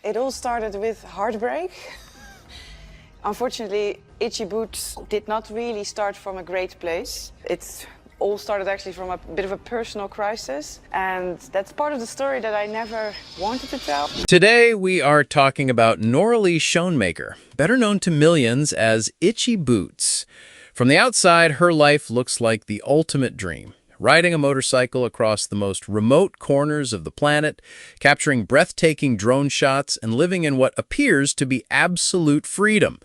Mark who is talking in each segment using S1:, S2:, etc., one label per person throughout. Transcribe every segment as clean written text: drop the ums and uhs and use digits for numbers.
S1: It all started with heartbreak. Unfortunately, Itchy Boots did not really start from a great place. It all started actually from a bit of a personal crisis, and that's part of the story that I never wanted to tell.
S2: Today, we are talking about Noraly Schoenmaker, better known to millions as Itchy Boots. From the outside, her life looks like the ultimate dream. Riding a motorcycle across the most remote corners of the planet, capturing breathtaking drone shots, and living in what appears to be absolute freedom.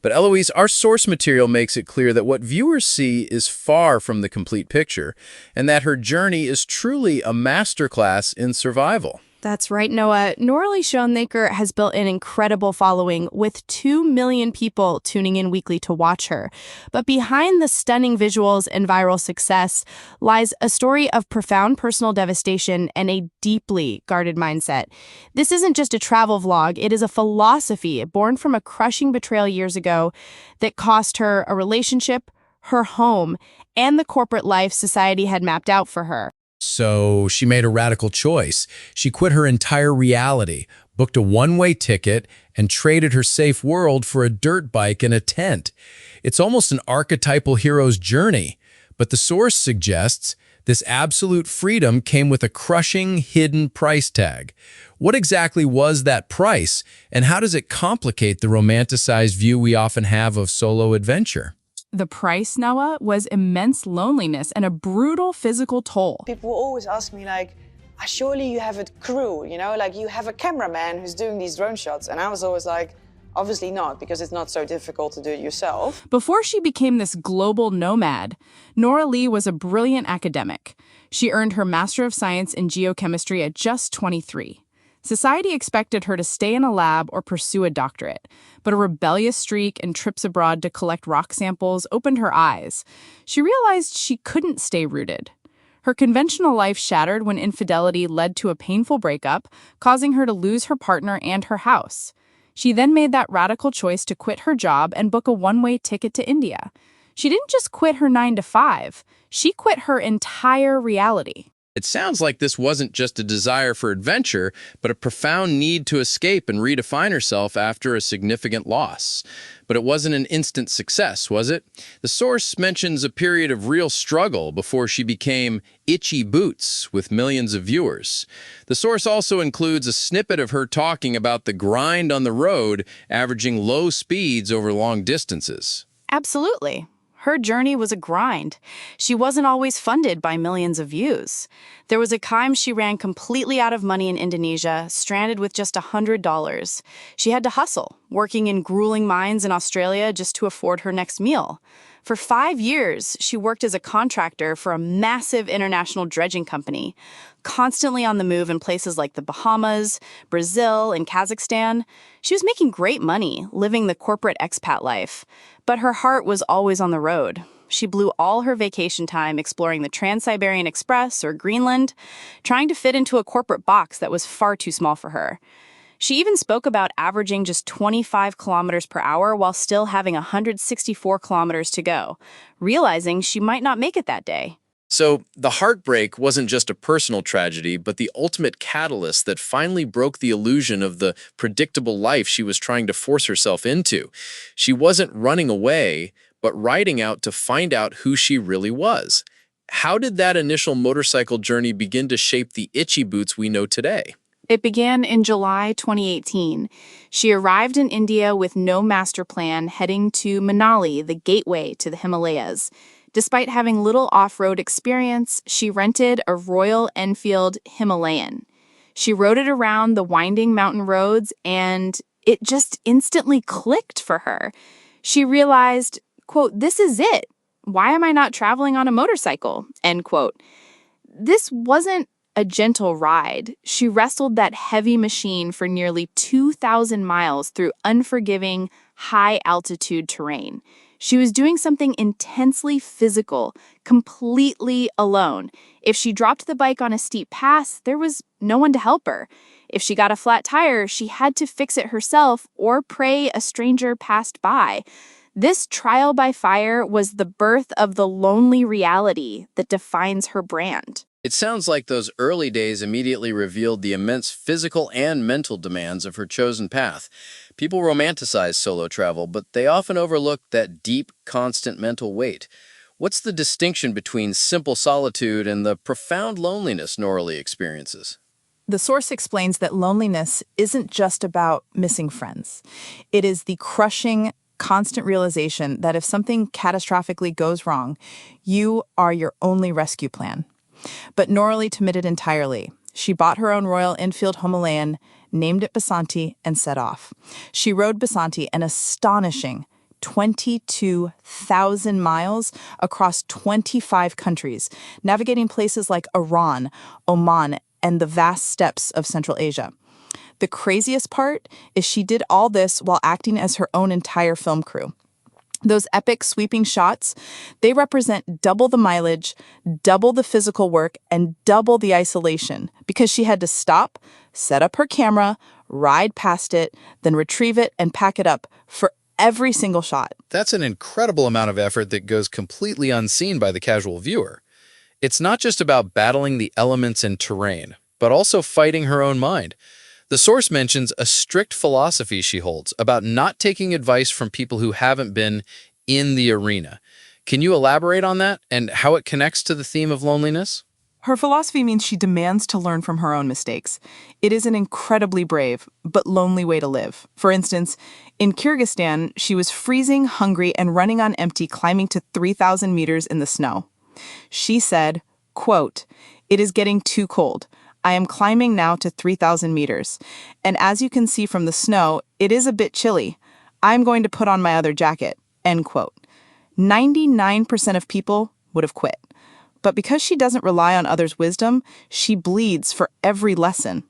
S2: But Eloise, our source material makes it clear that what viewers see is far from the complete picture, and that her journey is truly a masterclass in survival.
S3: That's right, Noah. Noraly Schoenmaker has built an incredible following with 2 million people tuning in weekly to watch her. But behind the stunning visuals and viral success lies a story of profound personal devastation and a deeply guarded mindset. This isn't just a travel vlog, it is a philosophy born from a crushing betrayal years ago that cost her a relationship, her home, and the corporate life society had mapped out for her.
S2: So she made a radical choice. She quit her entire reality, booked a one-way ticket, and traded her safe world for a dirt bike and a tent. It's almost an archetypal hero's journey, but the source suggests this absolute freedom came with a crushing, hidden price tag. What exactly was that price, and how does it complicate the romanticized view we often have of solo adventure?
S3: The price, Noah, was immense loneliness and a brutal physical toll.
S1: People will always ask me, like, surely you have a crew, you know, like you have a cameraman who's doing these drone shots. And I was always like, obviously not, because it's not so difficult to do it yourself.
S3: Before she became this global nomad, Noraly was a brilliant academic. She earned her Master of Science in geochemistry at just 23. Society expected her to stay in a lab or pursue a doctorate, but a rebellious streak and trips abroad to collect rock samples opened her eyes. She realized she couldn't stay rooted. Her conventional life shattered when infidelity led to a painful breakup, causing her to lose her partner and her house. She then made that radical choice to quit her job and book a one-way ticket to India. She didn't just quit her 9-to-5, she quit her entire reality.
S2: It sounds like this wasn't just a desire for adventure, but a profound need to escape and redefine herself after a significant loss. But it wasn't an instant success, was it? The source mentions a period of real struggle before she became Itchy Boots with millions of viewers. The source also includes a snippet of her talking about the grind on the road, averaging low speeds over long distances.
S3: Absolutely. Her journey was a grind. She wasn't always funded by millions of views. There was a time she ran completely out of money in Indonesia, stranded with just $100. She had to hustle, working in grueling mines in Australia just to afford her next meal. For 5 years, she worked as a contractor for a massive international dredging company, constantly on the move in places like the Bahamas, Brazil, and Kazakhstan. She was making great money, living the corporate expat life, but her heart was always on the road. She blew all her vacation time exploring the Trans-Siberian Express or Greenland, trying to fit into a corporate box that was far too small for her. She even spoke about averaging just 25 kilometers per hour while still having 164 kilometers to go, realizing she might not make it that day.
S2: So the heartbreak wasn't just a personal tragedy, but the ultimate catalyst that finally broke the illusion of the predictable life she was trying to force herself into. She wasn't running away, but riding out to find out who she really was. How did that initial motorcycle journey begin to shape the Itchy Boots we know today?
S3: It began in July 2018. She arrived in India with no master plan, heading to Manali, the gateway to the Himalayas. Despite having little off-road experience, she rented a Royal Enfield Himalayan. She rode it around the winding mountain roads, and it just instantly clicked for her. She realized, quote, "This is it. Why am I not traveling on a motorcycle?" End quote. This wasn't a gentle ride. She wrestled that heavy machine for nearly 2,000 miles through unforgiving, high-altitude terrain. She was doing something intensely physical, completely alone. If she dropped the bike on a steep pass, there was no one to help her. If she got a flat tire, she had to fix it herself or pray a stranger passed by. This trial by fire was the birth of the lonely reality that defines her brand.
S2: It sounds like those early days immediately revealed the immense physical and mental demands of her chosen path. People romanticize solo travel, but they often overlook that deep, constant mental weight. What's the distinction between simple solitude and the profound loneliness Noraly experiences?
S3: The source explains that loneliness isn't just about missing friends. It is the crushing, constant realization that if something catastrophically goes wrong, you are your only rescue plan. But Noraly committed entirely. She bought her own Royal Enfield Himalayan, named it Basanti, and set off. She rode Basanti an astonishing 22,000 miles across 25 countries, navigating places like Iran, Oman, and the vast steppes of Central Asia. The craziest part is she did all this while acting as her own entire film crew. Those epic sweeping shots, they represent double the mileage, double the physical work, and double the isolation because she had to stop, set up her camera, ride past it, then retrieve it and pack it up for every single shot.
S2: That's an incredible amount of effort that goes completely unseen by the casual viewer. It's not just about battling the elements and terrain, but also fighting her own mind. The source mentions a strict philosophy she holds about not taking advice from people who haven't been in the arena. Can you elaborate on that and how it connects to the theme of loneliness?
S3: Her philosophy means she demands to learn from her own mistakes. It is an incredibly brave, but lonely way to live. For instance, in Kyrgyzstan, she was freezing, hungry, and running on empty, climbing to 3,000 meters in the snow. She said, quote, "It is getting too cold. I am climbing now to 3,000 meters. And as you can see from the snow, it is a bit chilly. I'm going to put on my other jacket," end quote. 99% of people would have quit. But because she doesn't rely on others' wisdom, she bleeds for every lesson.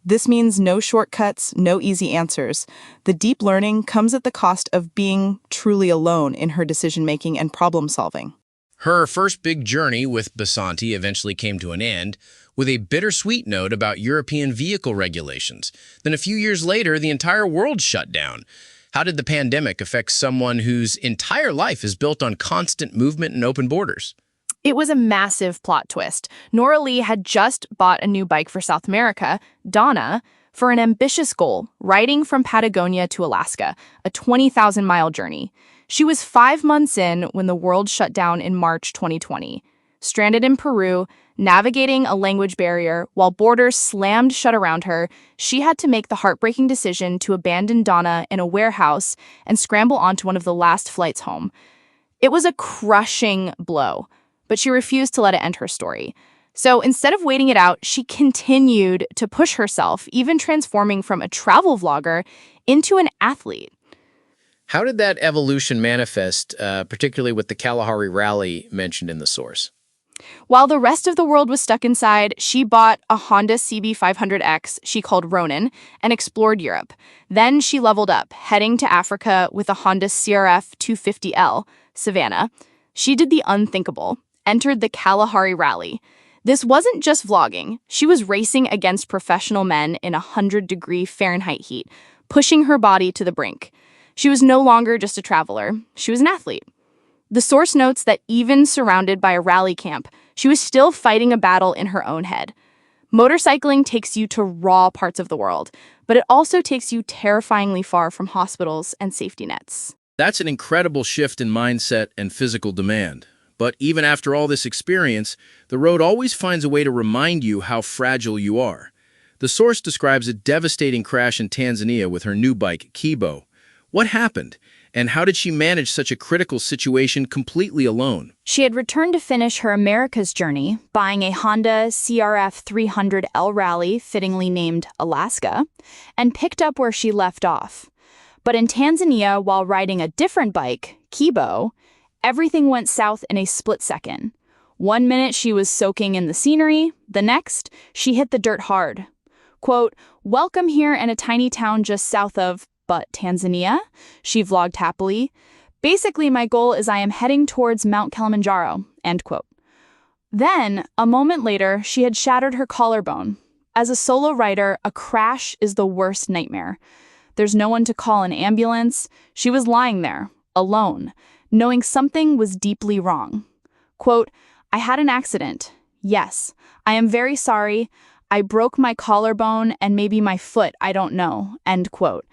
S3: This means no shortcuts, no easy answers. The deep learning comes at the cost of being truly alone in her decision-making and problem-solving.
S2: Her first big journey with Basanti eventually came to an end with a bittersweet note about European vehicle regulations. Then a few years later, the entire world shut down. How did the pandemic affect someone whose entire life is built on constant movement and open borders?
S3: It was a massive plot twist. Noraly had just bought a new bike for South America, Donna, for an ambitious goal, riding from Patagonia to Alaska, a 20,000-mile journey. She was 5 months in when the world shut down in March 2020. Stranded in Peru, navigating a language barrier, while borders slammed shut around her, she had to make the heartbreaking decision to abandon Donna in a warehouse and scramble onto one of the last flights home. It was a crushing blow, but she refused to let it end her story. So instead of waiting it out, she continued to push herself, even transforming from a travel vlogger into an athlete.
S2: How did that evolution manifest, particularly with the Kalahari Rally mentioned in the source?
S3: While the rest of the world was stuck inside, she bought a Honda CB500X she called Ronin and explored Europe. Then she leveled up, heading to Africa with a Honda CRF 250L, Savannah. She did the unthinkable, entered the Kalahari Rally. This wasn't just vlogging. She was racing against professional men in 100-degree Fahrenheit heat, pushing her body to the brink. She was no longer just a traveler. She was an athlete. The source notes that even surrounded by a rally camp, she was still fighting a battle in her own head. Motorcycling takes you to raw parts of the world, but it also takes you terrifyingly far from hospitals and safety nets.
S2: That's an incredible shift in mindset and physical demand. But even after all this experience, the road always finds a way to remind you how fragile you are. The source describes a devastating crash in Tanzania with her new bike, Kibo. What happened, and how did she manage such a critical situation completely alone?
S4: She had returned to finish her America's journey, buying a Honda CRF 300L Rally, fittingly named Alaska, and picked up where she left off. But in Tanzania, while riding a different bike, Kibo, everything went south in a split second. 1 minute she was soaking in the scenery, the next, she hit the dirt hard. Quote, "Welcome here in a tiny town just south of Tanzania," she vlogged happily. "Basically, my goal is I am heading towards Mount Kilimanjaro," end quote. Then, a moment later, she had shattered her collarbone. As a solo rider, a crash is the worst nightmare. There's no one to call an ambulance. She was lying there, alone, knowing something was deeply wrong. Quote, "I had an accident. Yes, I am very sorry. I broke my collarbone and maybe my foot, I don't know, end quote.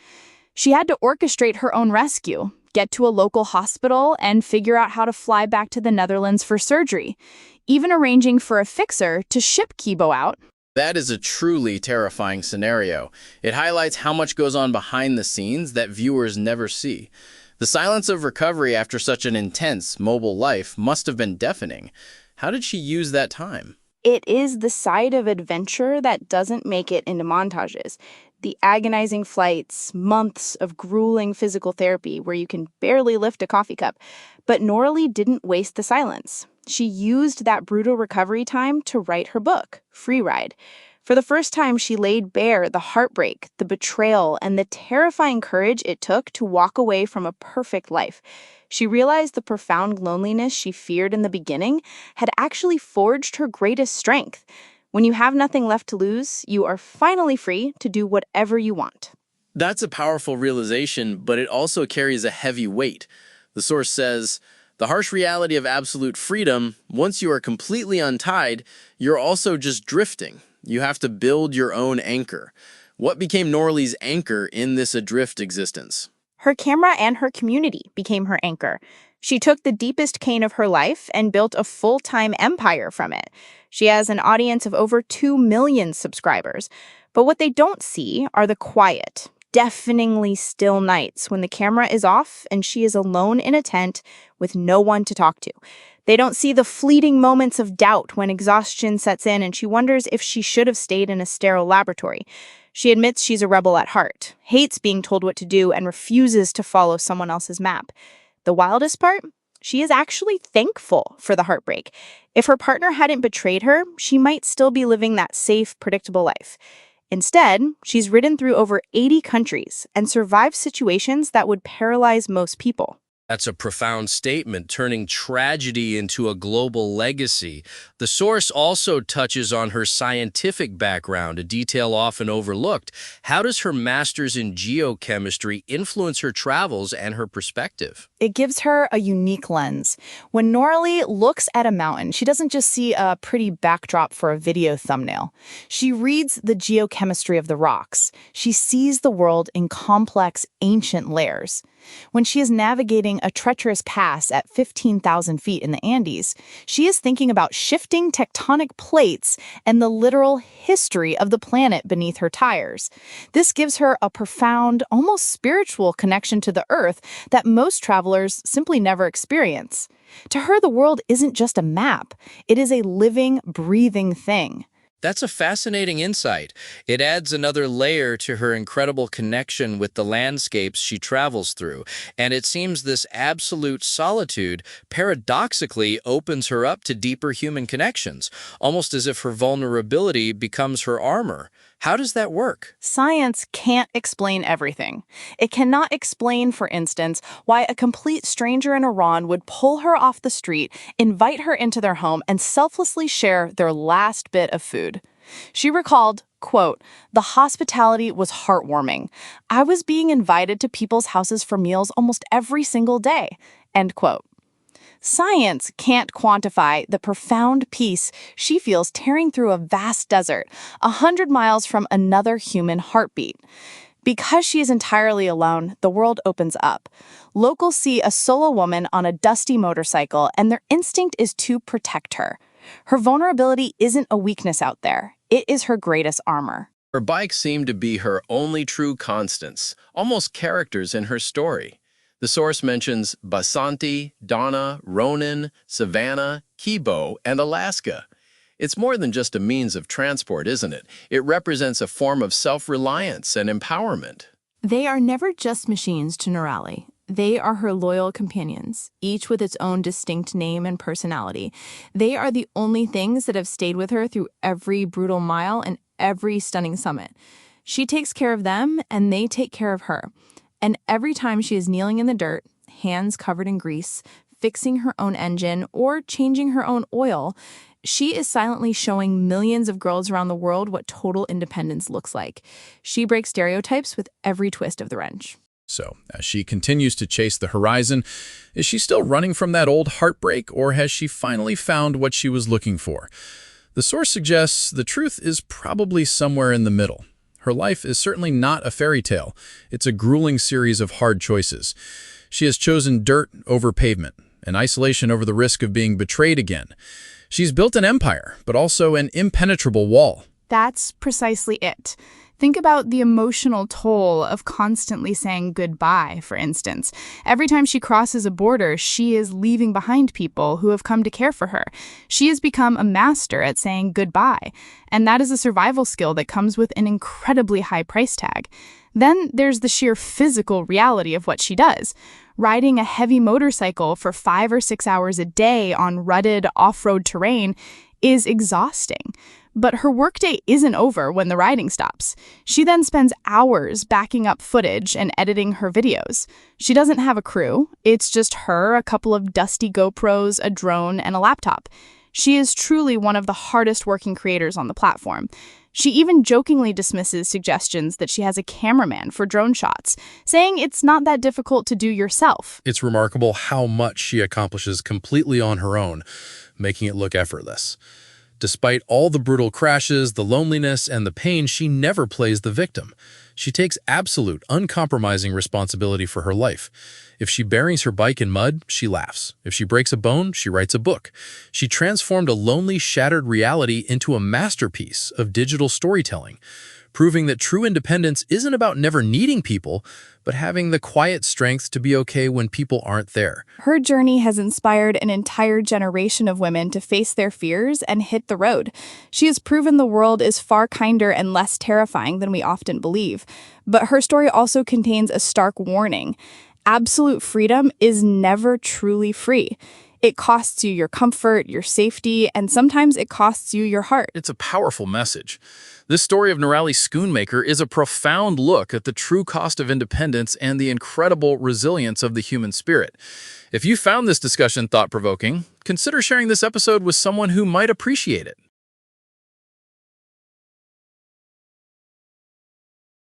S4: She had to orchestrate her own rescue, get to a local hospital, and figure out how to fly back to the Netherlands for surgery, even arranging for a fixer to ship Kibo out.
S2: That is a truly terrifying scenario. It highlights how much goes on behind the scenes that viewers never see. The silence of recovery after such an intense, mobile life must have been deafening. How did she use that time?
S3: It is the side of adventure that doesn't make it into montages. The agonizing flights, months of grueling physical therapy where you can barely lift a coffee cup. But Noraly didn't waste the silence. She used that brutal recovery time to write her book, Free Ride. For the first time, she laid bare the heartbreak, the betrayal, and the terrifying courage it took to walk away from a perfect life. She realized the profound loneliness she feared in the beginning had actually forged her greatest strength. When you have nothing left to lose, you are finally free to do whatever you want.
S2: That's a powerful realization, but it also carries a heavy weight. The source says, the harsh reality of absolute freedom, once you are completely untied, you're also just drifting. You have to build your own anchor. What became Noraly's anchor in this adrift existence?
S3: Her camera and her community became her anchor. She took the deepest cane of her life and built a full-time empire from it. She has an audience of over 2 million subscribers. But what they don't see are the quiet, deafeningly still nights when the camera is off and she is alone in a tent with no one to talk to. They don't see the fleeting moments of doubt when exhaustion sets in and she wonders if she should have stayed in a sterile laboratory. She admits she's a rebel at heart, hates being told what to do, and refuses to follow someone else's map. The wildest part? She is actually thankful for the heartbreak. If her partner hadn't betrayed her, she might still be living that safe, predictable life. Instead, she's ridden through over 80 countries and survived situations that would paralyze most people.
S5: That's a profound statement, turning tragedy into a global legacy. The source also touches on her scientific background, a detail often overlooked. How does her master's in geochemistry influence her travels and her perspective?
S3: It gives her a unique lens. When Noraly looks at a mountain, she doesn't just see a pretty backdrop for a video thumbnail. She reads the geochemistry of the rocks. She sees the world in complex, ancient layers. When she is navigating a treacherous pass at 15,000 feet in the Andes, she is thinking about shifting tectonic plates and the literal history of the planet beneath her tires. This gives her a profound, almost spiritual connection to the Earth that most travelers simply never experience. To her, the world isn't just a map. It is a living, breathing thing.
S5: That's a fascinating insight. It adds another layer to her incredible connection with the landscapes she travels through, and it seems this absolute solitude paradoxically opens her up to deeper human connections, almost as if her vulnerability becomes her armor. How does that work?
S3: Science can't explain everything. It cannot explain, for instance, why a complete stranger in Iran would pull her off the street, invite her into their home, and selflessly share their last bit of food. She recalled, quote, "The hospitality was heartwarming. I was being invited to people's houses for meals almost every single day," end quote. Science can't quantify the profound peace she feels tearing through a vast desert, 100 miles from another human heartbeat. Because she is entirely alone, the world opens up. Locals see a solo woman on a dusty motorcycle, and their instinct is to protect her. Her vulnerability isn't a weakness out there. It is her greatest armor.
S2: Her bikes seem to be her only true constants, almost characters in her story. The source mentions Basanti, Donna, Ronin, Savannah, Kibo, and Alaska. It's more than just a means of transport, isn't it? It represents a form of self-reliance and empowerment.
S3: They are never just machines to Noraly. They are her loyal companions, each with its own distinct name and personality. They are the only things that have stayed with her through every brutal mile and every stunning summit. She takes care of them, and they take care of her. And every time she is kneeling in the dirt, hands covered in grease, fixing her own engine, or changing her own oil, she is silently showing millions of girls around the world what total independence looks like. She breaks stereotypes with every twist of the wrench.
S2: So, as she continues to chase the horizon, is she still running from that old heartbreak, or has she finally found what she was looking for? The source suggests the truth is probably somewhere in the middle. Her life is certainly not a fairy tale. It's a grueling series of hard choices. She has chosen dirt over pavement, and isolation over the risk of being betrayed again. She's built an empire, but also an impenetrable wall.
S3: That's precisely it. Think about the emotional toll of constantly saying goodbye, for instance. Every time she crosses a border, she is leaving behind people who have come to care for her. She has become a master at saying goodbye, and that is a survival skill that comes with an incredibly high price tag. Then there's the sheer physical reality of what she does. Riding a heavy motorcycle for 5 or 6 hours a day on rutted off-road terrain is exhausting. But her workday isn't over when the riding stops. She then spends hours backing up footage and editing her videos. She doesn't have a crew. It's just her, a couple of dusty GoPros, a drone, and a laptop. She is truly one of the hardest working creators on the platform. She even jokingly dismisses suggestions that she has a cameraman for drone shots, saying it's not that difficult to do yourself.
S6: It's remarkable how much she accomplishes completely on her own, making it look effortless. Despite all the brutal crashes, the loneliness, and the pain, she never plays the victim. She takes absolute, uncompromising responsibility for her life. If she buries her bike in mud, she laughs. If she breaks a bone, she writes a book. She transformed a lonely, shattered reality into a masterpiece of digital storytelling, proving that true independence isn't about never needing people, but having the quiet strength to be okay when people aren't there.
S3: Her journey has inspired an entire generation of women to face their fears and hit the road. She has proven the world is far kinder and less terrifying than we often believe. But her story also contains a stark warning. Absolute freedom is never truly free. It costs you your comfort, your safety, and sometimes it costs you your heart.
S2: It's a powerful message. This story of Noraly Schoenmaker is a profound look at the true cost of independence and the incredible resilience of the human spirit. If you found this discussion thought-provoking, consider sharing this episode with someone who might appreciate it.